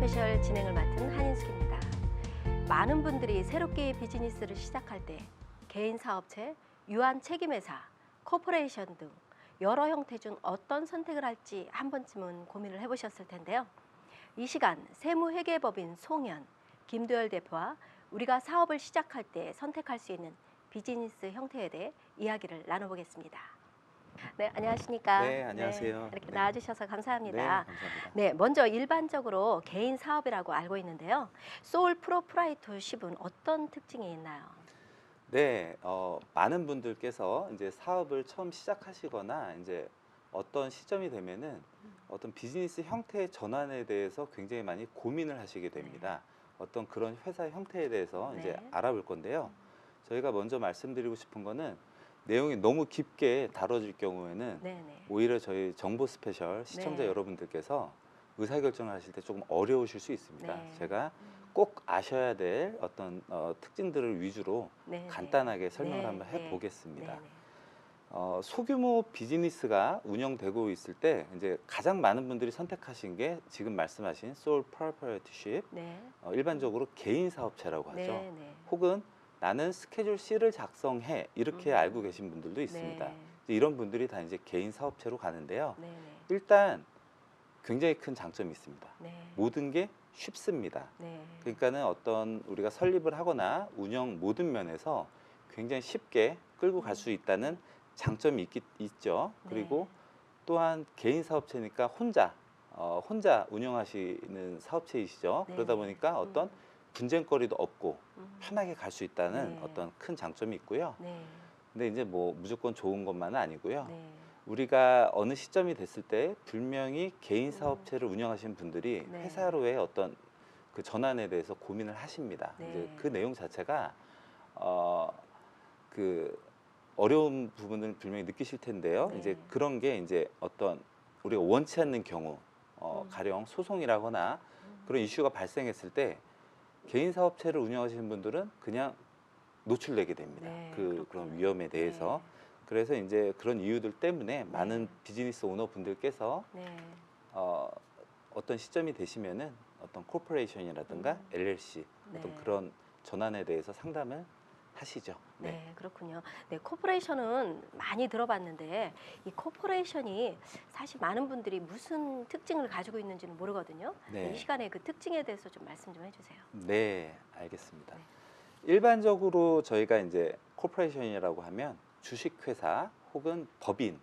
스페셜 진행을 맡은 한인숙입니다. 많은 분들이 새롭게 비즈니스를 시작할 때 개인 사업체, 유한 책임회사, 코퍼레이션 등 여러 형태 중 어떤 선택을 할지 한 번쯤은 고민을 해보셨을 텐데요. 이 시간 세무회계법인 송현, 김도열 대표와 우리가 사업을 시작할 때 선택할 수 있는 비즈니스 형태에 대해 이야기를 나눠보겠습니다. 네, 안녕하십니까? 네, 안녕하세요. 이렇게 네. 나와주셔서 네, 감사합니다. 감사합니다. 네, 먼저 일반적으로 개인 사업이라고 알고 있는데요. 소울 프로프라이터십은 어떤 특징이 있나요? 네, 많은 분들께서 이제 사업을 처음 시작하시거나 이제 어떤 시점이 되면은 어떤 비즈니스 형태의 전환에 대해서 굉장히 많이 고민을 하시게 됩니다. 어떤 그런 회사 형태에 대해서 이제 네. 알아볼 건데요. 저희가 먼저 말씀드리고 싶은 거는 내용이 너무 깊게 다뤄질 경우에는 네네. 오히려 저희 정보 스페셜 시청자 네. 여러분들께서 의사결정을 하실 때 조금 어려우실 수 있습니다. 네. 제가 꼭 아셔야 될 어떤 특징들을 위주로 네, 간단하게 설명을 네, 한번 네. 해보겠습니다. 네, 네. 소규모 비즈니스가 운영되고 있을 때 이제 가장 많은 분들이 선택하신 게 지금 말씀하신 sole proprietorship, 네. 일반적으로 개인 사업체라고 하죠. 네, 네. 혹은 나는 스케줄 C를 작성해 이렇게 알고 계신 분들도 있습니다. 네. 이런 분들이 다 이제 개인 사업체로 가는데요. 네, 네. 일단 굉장히 큰 장점이 있습니다. 네. 모든 게 쉽습니다. 네. 그러니까는 어떤 우리가 설립을 하거나 운영 모든 면에서 굉장히 쉽게 끌고 갈 수 있다는 장점이 있죠. 그리고 또한 개인 사업체니까 혼자 운영하시는 사업체이시죠. 네, 그러다 네. 보니까 어떤 분쟁거리도 없고 편하게 갈 수 있다는 네. 어떤 큰 장점이 있고요. 네. 근데 이제 뭐 무조건 좋은 것만은 아니고요. 네. 우리가 어느 시점이 됐을 때 분명히 개인 사업체를 운영하시는 분들이 네. 회사로의 어떤 그 전환에 대해서 고민을 하십니다. 네. 이제 그 내용 자체가 그 어려운 부분을 분명히 느끼실 텐데요. 네. 이제 그런 게 이제 어떤 우리가 원치 않는 경우, 가령 소송이라거나 그런 이슈가 발생했을 때 개인 사업체를 운영하시는 분들은 그냥 노출되게 됩니다. 네, 그런 그렇군요. 위험에 대해서. 네. 그래서 이제 그런 이유들 때문에 많은 비즈니스 오너 분들께서 네. 어떤 시점이 되시면은 어떤 코퍼레이션이라든가 LLC 어떤 네. 그런 전환에 대해서 상담을 하시죠. 네, 그렇군요. 네, 코퍼레이션은 많이 들어봤는데 이 코퍼레이션이 사실 많은 분들이 무슨 특징을 가지고 있는지는 모르거든요. 네. 이 시간에 그 특징에 대해서 좀 말씀 좀 해주세요. 네, 알겠습니다. 네. 일반적으로 저희가 이제 코퍼레이션이라고 하면 주식회사 혹은 법인,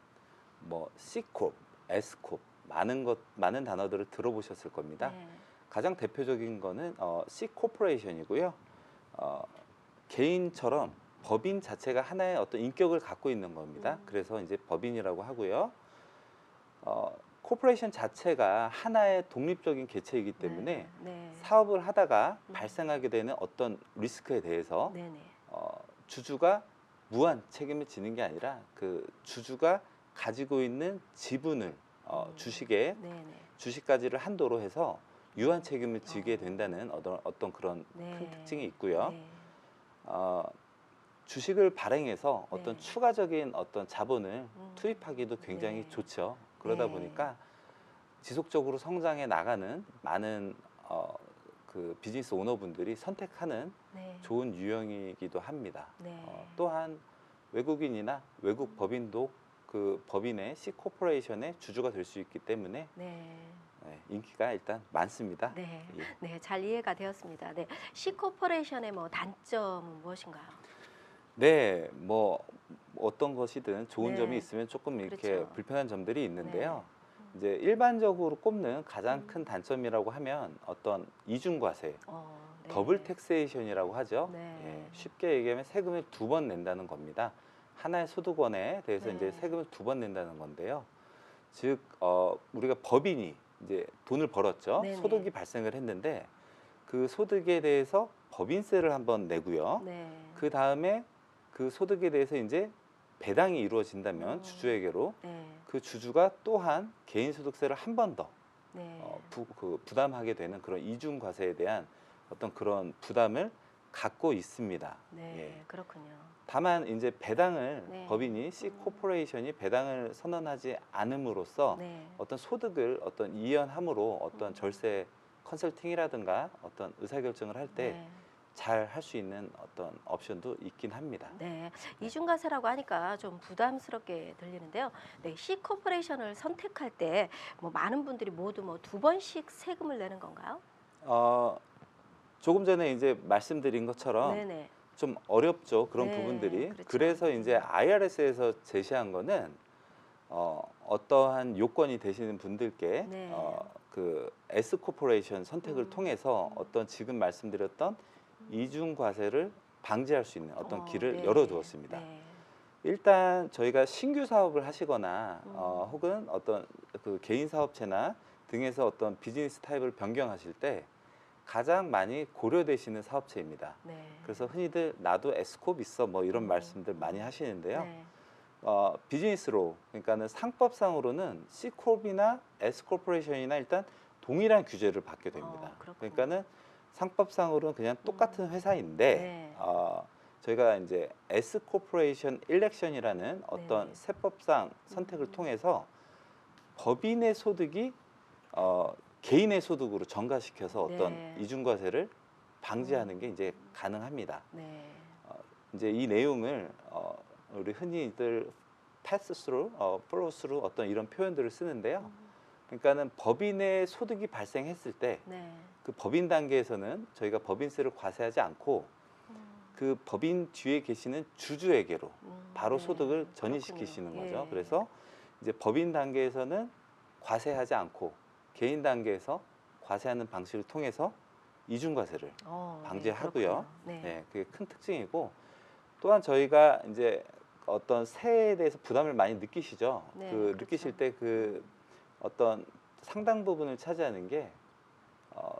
뭐 Ccorp, Scorp 많은 단어들을 들어보셨을 겁니다. 네. 가장 대표적인 거는 Ccorporation이고요. 개인처럼 법인 자체가 하나의 어떤 인격을 갖고 있는 겁니다. 그래서 이제 법인이라고 하고요. 코퍼레이션 자체가 하나의 독립적인 개체이기 때문에 네. 사업을 하다가 발생하게 되는 어떤 리스크에 대해서 네. 네. 주주가 무한 책임을 지는 게 아니라 그 주주가 가지고 있는 지분을 주식에 네. 네. 주식까지를 한도로 해서 유한 책임을 지게 된다는 어떤 그런 네. 큰 특징이 있고요. 네. 주식을 발행해서 어떤 네. 추가적인 어떤 자본을 투입하기도 굉장히 네. 좋죠. 그러다 네. 보니까 지속적으로 성장해 나가는 많은 그 비즈니스 오너분들이 선택하는 네. 좋은 유형이기도 합니다. 네. 또한 외국인이나 외국 법인도 그 법인의 C 코퍼레이션의 주주가 될 수 있기 때문에 네. 인기가 일단 많습니다. 네. 예. 네, 잘 이해가 되었습니다. 네. C코퍼레이션의 뭐 단점은 무엇인가요? 네, 뭐 어떤 것이든 좋은 네. 점이 있으면 조금 이렇게 그렇죠. 불편한 점들이 있는데요. 이제 일반적으로 꼽는 가장 큰 단점이라고 하면 어떤 이중과세, 네. 더블 텍세이션이라고 하죠. 네. 예, 쉽게 얘기하면 세금을 두 번 낸다는 겁니다. 하나의 소득원에 대해서 네. 이제 세금을 두 번 낸다는 건데요. 즉 우리가 법인이 이제 돈을 벌었죠. 네네. 소득이 발생을 했는데 그 소득에 대해서 법인세를 한번 내고요. 네. 그 다음에 그 소득에 대해서 이제 배당이 이루어진다면 주주에게로 네. 그 주주가 또한 개인소득세를 한 번 더 네. 부담하게 되는 그런 이중과세에 대한 어떤 그런 부담을 갖고 있습니다. 네. 예. 그렇군요. 다만 이제 배당을 네. 법인이 C 코퍼레이션이 배당을 선언하지 않음으로써 네. 어떤 소득을 어떤 이연함으로 어떤 절세 컨설팅이라든가 어떤 의사결정을 할 때 네. 잘 할 수 있는 어떤 옵션도 있긴 합니다. 네, 이중과세라고 하니까 좀 부담스럽게 들리는데요. 네, C 코퍼레이션을 선택할 때 뭐 많은 분들이 모두 뭐 2번씩 세금을 내는 건가요? 어, 조금 전에 이제 말씀드린 것처럼 네네. 좀 어렵죠. 그런 네, 부분들이. 그렇죠. 그래서 이제 IRS에서 제시한 거는 어떠한 요건이 되시는 분들께 네. 그 S 코퍼레이션 선택을 통해서 음. 어떤 지금 말씀드렸던 이중 과세를 방지할 수 있는 어떤 길을 네. 열어두었습니다. 네. 일단 저희가 신규 사업을 하시거나 음. 혹은 어떤 그 개인 사업체나 등에서 어떤 비즈니스 타입을 변경하실 때 가장 많이 고려되시는 사업체입니다. 네. 그래서 흔히들 나도 Scorp 있어 뭐 이런 말씀들 많이 하시는데요. 네. 비즈니스로 그러니까는 상법상으로는 C 콜이나 S 코퍼레이션이나 일단 동일한 규제를 받게 됩니다. 그렇군요. 그러니까는 상법상으로는 그냥 똑같은 회사인데 네. 저희가 이제 S 코퍼레이션 일렉션이라는 어떤 네. 세법상 선택을 통해서 법인의 소득이 개인의 소득으로 전가시켜서 어떤 네. 이중과세를 방지하는 게 이제 가능합니다. 네. 이제 이 내용을 우리 흔히들 패스 스루, 플로우 스루 어떤 이런 표현들을 쓰는데요. 그러니까는 법인의 소득이 발생했을 때 네. 그 법인 단계에서는 저희가 법인세를 과세하지 않고 그 법인 뒤에 계시는 주주에게로 바로 네. 소득을 전이시키시는 그렇군요. 거죠. 예. 그래서 이제 법인 단계에서는 과세하지 않고 개인 단계에서 과세하는 방식을 통해서 이중과세를 방지하고요. 그렇군요. 네. 네, 그게 큰 특징이고 또한 저희가 이제 어떤 세에 대해서 부담을 많이 느끼시죠. 네, 그 그렇죠. 느끼실 때 그 어떤 상당 부분을 차지하는 게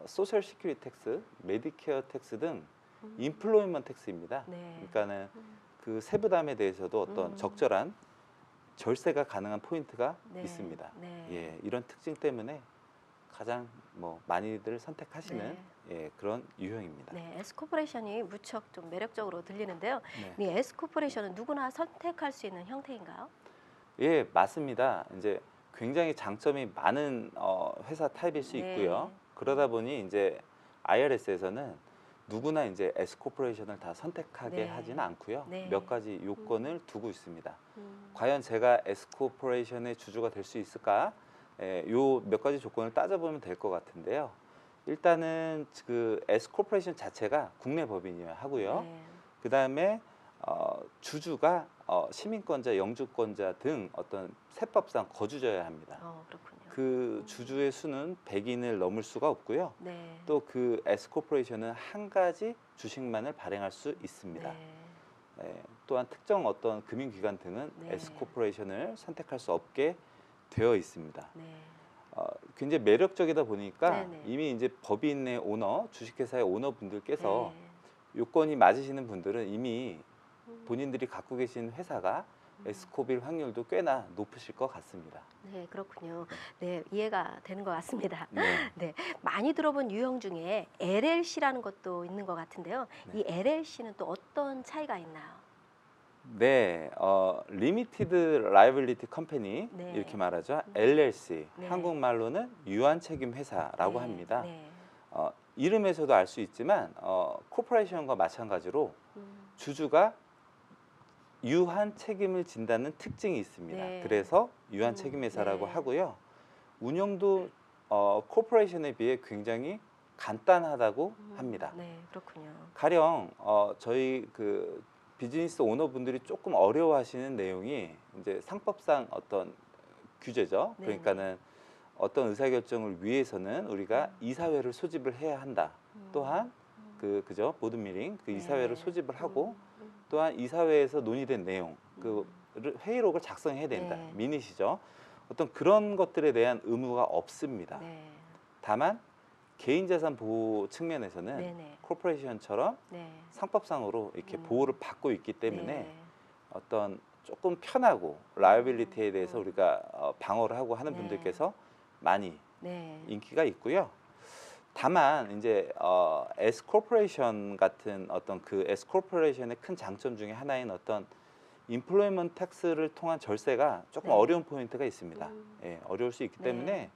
소셜 시큐리티 텍스, 메디케어 텍스 등 인플로이먼트 텍스입니다. 네. 그러니까는 그 세부담에 대해서도 어떤 적절한 절세가 가능한 포인트가 네. 있습니다. 네. 예, 이런 특징 때문에 가장 뭐 많이들 선택하시는 예, 그런 유형입니다. 네, S 코퍼레이션이 무척 좀 매력적으로 들리는데요. 네. 이 S 코퍼레이션은 누구나 선택할 수 있는 형태인가요? 예, 맞습니다. 이제 굉장히 장점이 많은 회사 타입일 수 네. 있고요. 그러다 보니 이제 IRS에서는 누구나 이제 S 코퍼레이션을 다 선택하게 네. 하지는 않고요. 네. 몇 가지 요건을 두고 있습니다. 음. 과연 제가 S 코퍼레이션의 주주가 될 수 있을까? 예, 요 몇 가지 조건을 따져보면 될 것 같은데요. 일단은 그 S 코퍼레이션 자체가 국내 법인이어야 하고요. 네. 그 다음에 주주가 시민권자, 영주권자 등 어떤 세법상 거주자여야 합니다. 그렇군요. 그 주주의 수는 100인을 넘을 수가 없고요. 네. 또 그 S 코퍼레이션은 한 가지 주식만을 발행할 수 있습니다. 네. 또한 특정 어떤 금융기관 등은 네. S 코퍼레이션을 선택할 수 없게 되어 있습니다. 네. 굉장히 매력적이다 보니까 네네. 이미 이제 법인의 오너, 주식회사의 오너분들께서 네. 요건이 맞으시는 분들은 이미 본인들이 갖고 계신 회사가 S코빌 확률도 꽤나 높으실 것 같습니다. 네, 그렇군요. 네, 이해가 되는 것 같습니다. 네. 네, 많이 들어본 유형 중에 LLC라는 것도 있는 것 같은데요. 네. 이 LLC는 또 어떤 차이가 있나요? 네, 리미티드 라이빌리티 컴퍼니 네. 이렇게 말하죠. LLC, 네. 한국말로는 유한 책임 회사라고 네, 합니다. 네. 이름에서도 알 수 있지만 코퍼레이션과 마찬가지로 음. 주주가 유한 책임을 진다는 특징이 있습니다. 네. 그래서 유한 책임 회사라고 네. 하고요. 운영도 코퍼레이션에 비해 굉장히 간단하다고 합니다. 네, 그렇군요. 가령 저희 그 비즈니스 오너분들이 조금 어려워하시는 내용이 이제 상법상 어떤 규제죠. 네. 그러니까는 어떤 의사결정을 위해서는 우리가 이사회를 소집을 해야 한다. 또한 그죠 보드 미팅 그 네. 이사회를 소집을 하고 또한 이사회에서 논의된 내용 그 회의록을 작성해야 된다. 네. 미닛이죠. 어떤 그런 것들에 대한 의무가 없습니다. 네. 다만 개인자산 보호 측면에서는 네네. 코퍼레이션처럼 네. 상법상으로 이렇게 보호를 받고 있기 때문에 네. 어떤 조금 편하고 라이빌리티에 대해서 우리가 방어를 하고 하는 네. 분들께서 많이 네. 인기가 있고요. 다만 이제 S 코퍼레이션 같은 어떤 그 S 코퍼레이션의 큰 장점 중에 하나인 어떤 인플로이먼트 텍스를 통한 절세가 조금 네. 어려운 포인트가 있습니다. 예, 어려울 수 있기 네. 때문에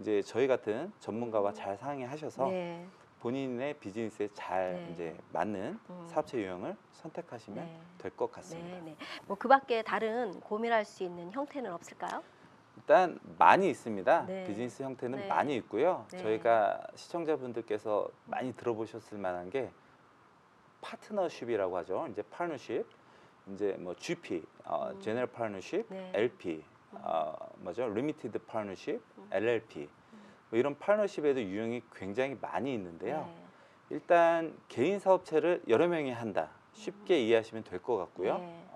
이제 저희 같은 전문가와 잘 상의하셔서 네. 본인의 비즈니스에 잘 네. 이제 맞는 사업체 유형을 선택하시면 네. 될 것 같습니다. 네, 네. 뭐 그밖에 다른 고민할 수 있는 형태는 없을까요? 일단 많이 있습니다. 네. 비즈니스 형태는 네. 많이 있고요. 네. 저희가 시청자분들께서 많이 들어보셨을 만한 게 파트너십이라고 하죠. 이제 파트너십, 이제 뭐 GP, 제너럴 파트너십, 네. LP, 뭐죠? 리미티드 파트너십, LLP. 뭐 이런 파트너십에도 유형이 굉장히 많이 있는데요. 네. 일단 개인 사업체를 여러 명이 한다. 쉽게 이해하시면 될 것 같고요. 네.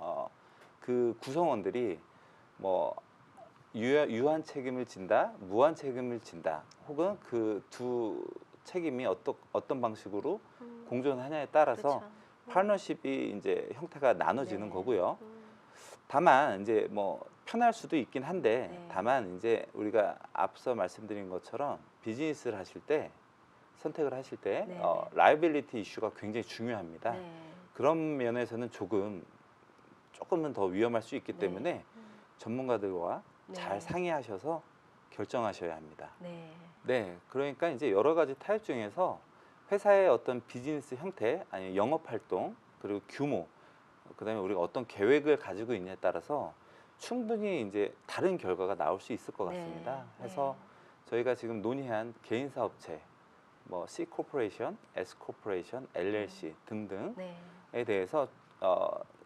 그 구성원들이 뭐 유한 책임을 진다, 무한 책임을 진다, 혹은 그 두 책임이 어떤 방식으로 공존하냐에 따라서 그렇죠. 파트너십이 이제 형태가 나눠지는 네. 거고요. 다만 이제 뭐 편할 수도 있긴 한데, 네. 다만 이제 우리가 앞서 말씀드린 것처럼 비즈니스를 하실 때 선택을 하실 때 네. 라이빌리티 이슈가 굉장히 중요합니다. 네. 그런 면에서는 조금은 더 위험할 수 있기 때문에 전문가들과 네. 잘 상의하셔서 결정하셔야 합니다. 네. 네, 그러니까 이제 여러 가지 타입 중에서 회사의 어떤 비즈니스 형태, 아니면 영업 활동, 그리고 규모, 그다음에 우리가 어떤 계획을 가지고 있냐에 따라서 충분히 이제 다른 결과가 나올 수 있을 것 네. 같습니다. 해서 저희가 지금 논의한 개인 사업체, 뭐 C 코퍼레이션, S 코퍼레이션, LLC 등등에 네. 대해서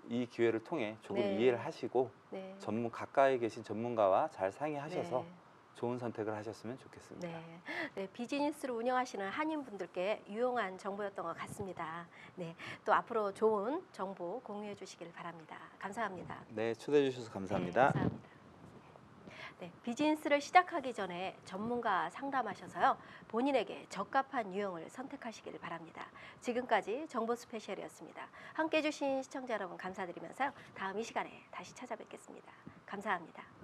이 기회를 통해 조금 네. 이해를 하시고 네. 가까이 계신 전문가와 잘 상의하셔서 네. 좋은 선택을 하셨으면 좋겠습니다. 네. 네, 비즈니스를 운영하시는 한인분들께 유용한 정보였던 것 같습니다. 네, 또 앞으로 좋은 정보 공유해 주시길 바랍니다. 감사합니다. 네, 초대해 주셔서 감사합니다. 네, 감사합니다. 네, 비즈니스를 시작하기 전에 전문가 상담하셔서요, 본인에게 적합한 유형을 선택하시길 바랍니다. 지금까지 정보 스페셜이었습니다. 함께 해주신 시청자 여러분 감사드리면서요, 다음 이 시간에 다시 찾아뵙겠습니다. 감사합니다.